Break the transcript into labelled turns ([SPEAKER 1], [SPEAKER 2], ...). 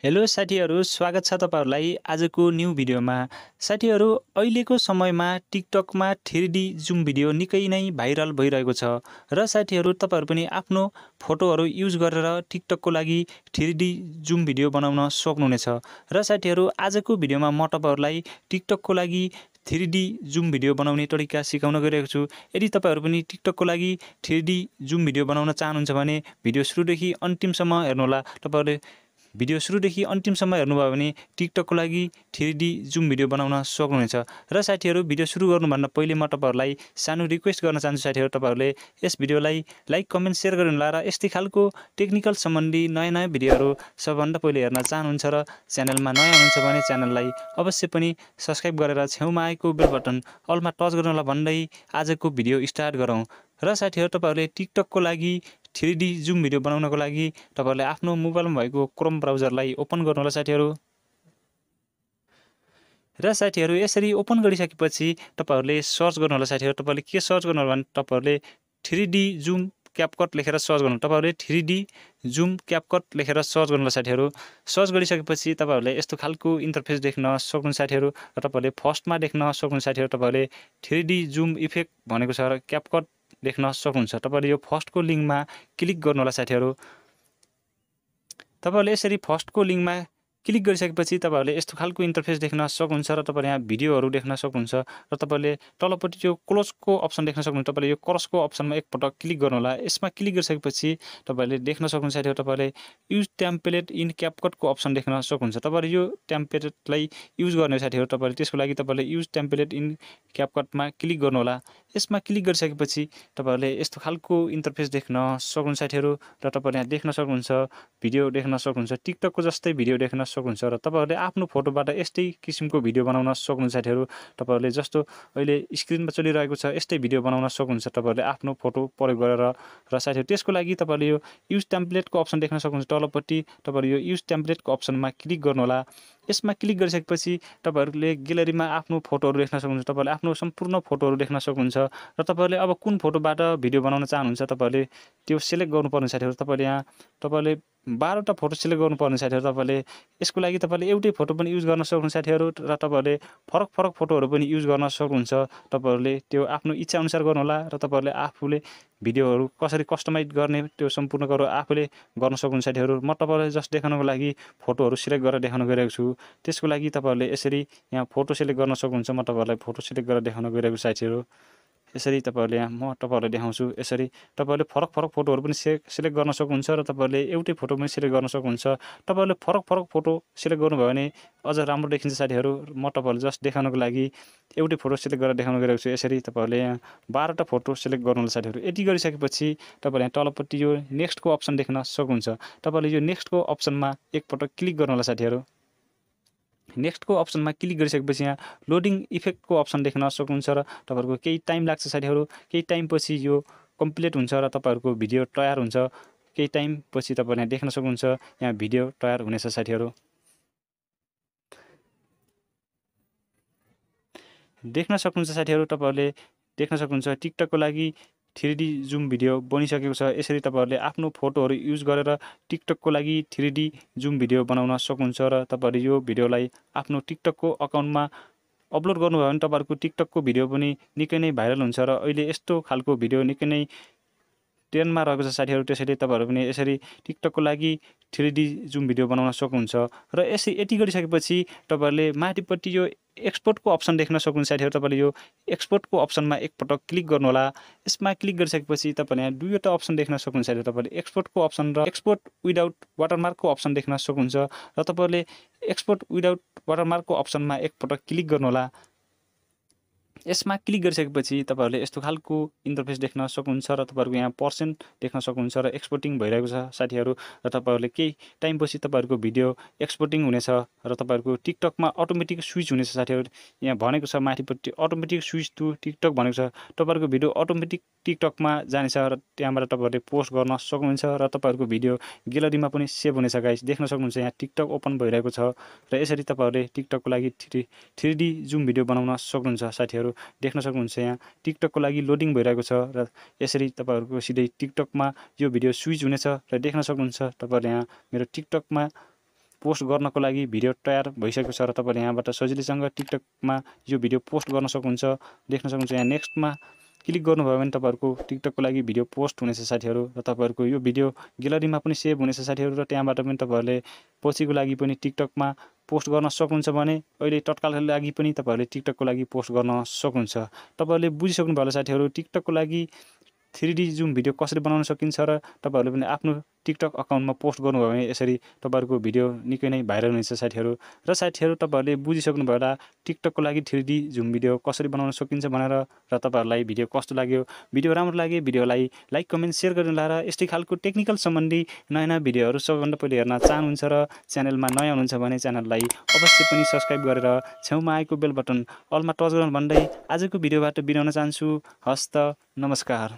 [SPEAKER 1] Hello साथीहरू, स्वागत छ तपाईहरुलाई आजको न्यू भिडियोमा। साथीहरू, अहिलेको समयमा टिकटकमा 3D जुम भिडियो निकै नै भाइरल भइरहेको छ र साथीहरू तपाईहरु पनि आफ्नो फोटोहरु युज गरेर टिकटकको लागि 3D जुम भिडियो बनाउन सक्नुहुनेछ। र साथीहरू, आजको भिडियोमा म तपाईहरुलाई टिकटकको लागि 3D जुम भिडियो बनाउने तरिका सिकाउन गइरहेको छु। यदि तपाईहरु पनि टिकटकको लागि 3D जुम भिडियो बनाउन चाहनुहुन्छ भने भिडियो सुरुदेखि अन्तिमसम्म हेर्नुहोला। तपाईहरुले भिडियो सुरुदेखि अन्तिमसम्म हेर्नुभयो भने टिकटकको लागि 3D जुम भिडियो बनाउन सक्नुहुनेछ। र साथीहरू, भिडियो सुरु गर्नुभन्दा पहिले म तपाईहरुलाई सानो रिक्वेस्ट गर्न चाहन्छु। साथीहरू, तपाईहरुले यस भिडियोलाई लाइक, कमेन्ट, शेयर गर्नुहोला र यस्तै खालको टेक्निकल सम्बन्धी नयाँ भिडियोहरू सबभन्दा पहिले हेर्न चाहनुहुन्छ र च्यानलमा नयाँ हुनुहुन्छ भने च्यानललाई अवश्य पनि सब्स्क्राइब गरेर छेउमा आएको बेल बटन अलमा टच गर्नुहोला भन्दै आजको भिडियो स्टार्ट गरौँ। र साथीहरू, तपाईहरुले टिकटकको लागि 3D जुम भिडियो बनाउनको लागि तपाईहरुले आफ्नो मोबाइलमा भएको क्रोम ब्राउजरलाई ओपन गर्नुहोला साथीहरू। र साथीहरू, यसरी ओपन गरिसकेपछि तपाईहरुले सर्च गर्नुहोला साथीहरू। तपाईहरुले के सर्च गर्नुहोला भने तपाईहरुले 3D जुम क्यापकट लेखेर सर्च गर्नु। तपाईहरुले 3D जुम क्यापकट लेखेर सर्च गर्नुहोला साथीहरू। सर्च गरिसकेपछि तपाईहरुले यस्तो खालको इन्टरफेस देख्न सक्नुहुन्छ साथीहरू। र तपाईहरुले फर्स्टमा देख्न सक्नुहुन्छ साथीहरू। तपाईहरुले 3D जुम इफेक्ट भनेको छ र क्यापकट देख्न सक्नुहुन्छ। तपाईहरुले यो फर्स्टको लिंकमा क्लिक गर्नुहोला साथीहरू। तपाईहरुले यसरी फर्स्टको लिंकमा क्लिक गरिसकेपछि तपाईहरुले यस्तो खालको इन्टरफेस देख्न सक्नुहुन्छ र तपाईहरुले यहाँ भिडियोहरू देख्न सक्नुहुन्छ र तपाईहरुले तलपट्टि यो क्लोजको अप्सन देख्न सक्नुहुन्छ। तपाईहरुले यो क्रसको अप्सनमा एकपटक क्लिक गर्नुहोला। यसमा क्लिक गरिसकेपछि तपाईहरुले देख्न सक्नुहुन्छ साथीहरू। तपाईहरुले युज टेम्प्लेट इन क्यापकटको अप्सन देख्न सक्नुहुन्छ। तपाईहरुले यो टेम्प्लेटलाई युज गर्ने साथीहरू। तपाईहरुले त्यसको लागि तपाईहरुले युज टेम्प्लेट इन क्यापकटमा क्लिक गर्नुहोला। यसमा क्लिक गरिसकेपछि तपाईहरुले यस्तो खालको इन्टरफेस देख्न सक्नुहुन्छ साथीहरू। र तपाईहरुले यहाँ देख्न सक्नुहुन्छ भिडियो देख्न सक्नुहुन्छ। टिकटकको जस्तै भिडियो देख्न सक्नुहुन्छ र तपाईहरुले आफ्नो फोटोबाट यस्तै किसिमको भिडियो बनाउन सक्नुहुन्छ साथीहरू। तपाईहरुले जस्तो अहिले स्क्रिनमा चलिरहेको छ यस्तै भिडियो बनाउन सक्नुहुन्छ तपाईहरुले आफ्नो फोटो प्रयोग गरेर। र साथीहरू, त्यसको लागि तपाईहरुले यो युज टेम्प्लेटको अप्सन देख्न सक्नुहुन्छ तलपट्टि। तपाईहरुले यो युज टेम्प्लेटको अप्सनमा क्लिक गर्नुहोला। यसमा क्लिक गरिसकेपछि तपाईहरुले ग्यालरीमा आफ्नो फोटोहरू देख्न सक्नुहुन्छ। तपाईहरुले आफ्नो सम्पूर्ण फोटोहरू देख्न सक्नुहुन्छ र तपाईहरुले अब कुन फोटोबाट भिडियो बनाउन चाहनुहुन्छ तपाईहरुले त्यो सिलेक्ट गर्नुपर्ने साथीहरू। तपाईहरुले 12 वटा फोटो सिलेक्ट गर्नुपर्ने साथीहरू। तपाईहरुले यसको लागि तपाईहरुले एउटै फोटो पनि युज गर्न सक्नुहुन्छ साथीहरू र तपाईहरुले फरक फोटोहरू पनि युज गर्न सक्नुहुन्छ। तपाईहरुले त्यो आफ्नो इच्छा अनुसार गर्नुहोला र तपाईहरुले आफूले भिडियोहरू कसरी कस्टमाइज गर्ने त्यो सम्पूर्ण गरेर आफूले गर्न सक्नुहुन्छ साथीहरू। म तपाईहरुलाई जस्ट देखाउनको लागि फोटोहरू सिलेक्ट गरेर देखाउन गइरहेको छु। त्यसको लागि तपाईहरुले यसरी यहाँ फोटो सिलेक्ट गर्न सक्नुहुन्छ। म तपाईहरुलाई फोटो सिलेक्ट गरेर देखाउन गइरहेको छु साथीहरू। यसरी तपाईहरुले यहाँ म तपाईहरुलाई देखाउँछु। यसरी तपाईहरुले फरक फोटोहरू पनि सिलेक्ट गर्न सक्नुहुन्छ र तपाईहरुले एउटै फोटो पनि सिलेक्ट गर्न सक्नुहुन्छ। तपाईहरुले फरक फोटो सिलेक्ट गर्नुभयो भने अझ राम्रो देखिन्छ साथीहरू। म तपाईहरुलाई जस्ट देखाउनको लागि एउटै फोटो सिलेक्ट गरेर देखाउन गइरहेको छु। यसरी तपाईहरुले यहाँ 12 वटा फोटो सिलेक्ट गर्नुहोला साथीहरू। यति गरिसकेपछि तपाईहरुले यहाँ तलपट्टि यो नेक्स्टको अप्सन देख्न सक्नुहुन्छ। तपाईहरुले यो नेक्स्टको अप्सनमा एकपटक क्लिक गर्नुहोला साथीहरू। नेक्स्टको अप्सनमा क्लिक गरिसकेपछि यहाँ लोडिङ इफेक्टको अप्सन देख्न सक्नुहुन्छ र तपाईहरुको केही टाइम लाग्छ साथीहरू। केही टाइमपछि यो कम्प्लिट हुन्छ र तपाईहरुको भिडियो तयार हुन्छ। केही टाइमपछि तपाईहरुले यहाँ देख्न सक्नुहुन्छ यहाँ भिडियो तयार हुनेछ साथीहरू। देख्न सक्नुहुन्छ साथीहरू। तपाईहरुले देख्न सक्नुहुन्छ टिकटकको लागि 3D जुम भिडियो बनिसकेको छ। यसरी तपाईहरुले आफ्नो फोटोहरू युज गरेर टिकटकको लागि 3D जुम भिडियो बनाउन सक्नुहुन्छ र तपाईहरुले यो भिडियोलाई आफ्नो टिकटकको अकाउन्टमा अपलोड गर्नुभयो भने तपाईहरुको टिकटकको भिडियो पनि निकै नै भाइरल हुन्छ र अहिले यस्तो खालको भिडियो निकै नै ट्रेन्डमा रहेको छ साथीहरू। त्यसैले तपाईहरु पनि यसरी टिकटकको लागि 3D जुम भिडियो बनाउन सक्नुहुन्छ। र यति गरिसकेपछि तपाईहरुले माथिपट्टि यो एक्सपोर्टको अप्सन देख्न सक्नुहुन्छ साथीहरू। तपाईले यो एक्सपोर्टको अप्सनमा एकपटक क्लिक गर्नुहोला। यसमा क्लिक गरिसकेपछि तपाईले यहाँ दुईवटा अप्सन देख्न सक्नुहुन्छ साथीहरू। तपाईले एक्सपोर्टको अप्सन र एक्सपोर्ट विदाउट वाटरमार्कको अप्सन देख्न सक्नुहुन्छ र तपाईले एक्सपोर्ट विदाउट वाटरमार्कको अप्सनमा एकपटक क्लिक गर्नुहोला। यसमा क्लिक गरिसकेपछि तपाईहरुले यस्तो खालको इन्टरफेस देख्न सक्नुहुन्छ र तपाईहरुको यहाँ पर्सेन्ट देख्न सक्नुहुन्छ र एक्सपोर्टिङ भइरहेको छ साथीहरू। र तपाईहरुले केही टाइमपछि तपाईहरुको भिडियो एक्सपोर्टिङ हुनेछ र तपाईहरुको टिकटकमा अटोमेटिक स्विच हुनेछ साथीहरू। यहाँ भनेको छ माथिपट्टि अटोमेटिक स्विच टु टिकटक भनेको छ। तपाईहरुको भिडियो अटोमेटिक टिकटकमा जानेछ र त्यहाँबाट तपाईहरुले पोस्ट गर्न सक्नुहुन्छ र तपाईहरुको भिडियो ग्यालरीमा पनि सेभ हुनेछ गाइस। देख्न सक्नुहुन्छ यहाँ टिकटक ओपन भइरहेको छ र यसरी तपाईहरुले टिकटकको लागि 3D जुम भिडियो बनाउन सक्नुहुन्छ साथीहरू। देख्न सक्नुहुन्छ यहाँ टिकटकको लागि लोडिङ भइरहेको छ र यसरी तपाईहरुको सिधै टिकटकमा यो भिडियो स्विच हुनेछ र देख्न सक्नुहुन्छ तपाईहरुले यहाँ मेरो टिकटकमा पोस्ट गर्नको लागि भिडियो तयार भइसकेको छ र तपाईँले यहाँबाट सजिलैसँग टिकटकमा यो भिडियो पोस्ट गर्न सक्नुहुन्छ। देख्न सक्नुहुन्छ यहाँ नेक्स्टमा क्लिक गर्नुभयो भने तपाईँहरूको टिकटकको लागि भिडियो पोस्ट हुनेछ साथीहरू र तपाईँहरूको यो भिडियो ग्यालरीमा पनि सेभ हुनेछ साथीहरू र त्यहाँबाट पनि तपाईँहरूले पछिको लागि पनि टिकटकमा पोस्ट गर्न सक्नुहुन्छ भने अहिले तत्कालको लागि पनि तपाईँहरूले टिकटकको लागि पोस्ट गर्न सक्नुहुन्छ। तपाईँहरूले बुझिसक्नु भयो होला साथीहरू टिकटकको लागि 3D जुम भिडियो कसरी बनाउन सकिन्छ र तपाईँहरूले पनि आफ्नो टिकटक अकाउन्टमा पोस्ट गर्नुभयो भने यसरी तपाईँहरूको भिडियो निकै नै भाइरल हुनेछ साथीहरू। र साथीहरू तपाईँहरूले बुझिसक्नु भयो होला टिकटकको लागि 3D जुम भिडियो कसरी बनाउन सकिन्छ भनेर। र तपाईँहरूलाई भिडियो कस्तो लाग्यो, भिडियो राम्रो लाग्यो भिडियोलाई लाइक कमेन्ट सेयर गर्नु होला। र यस्तै खालको टेक्निकल सम्बन्धी नयाँ नयाँ भिडियोहरू सबभन्दा पहिले हेर्न चाहनुहुन्छ र च्यानलमा नयाँ हुनुहुन्छ भने च्यानललाई अवश्य पनि सब्सक्राइब गरेर छेउमा आएको बेल बटन अलमा टच गर्नु भन्दै आजको भिडियोबाट बिराउन चाहन्छु। हस्त नमस्कार।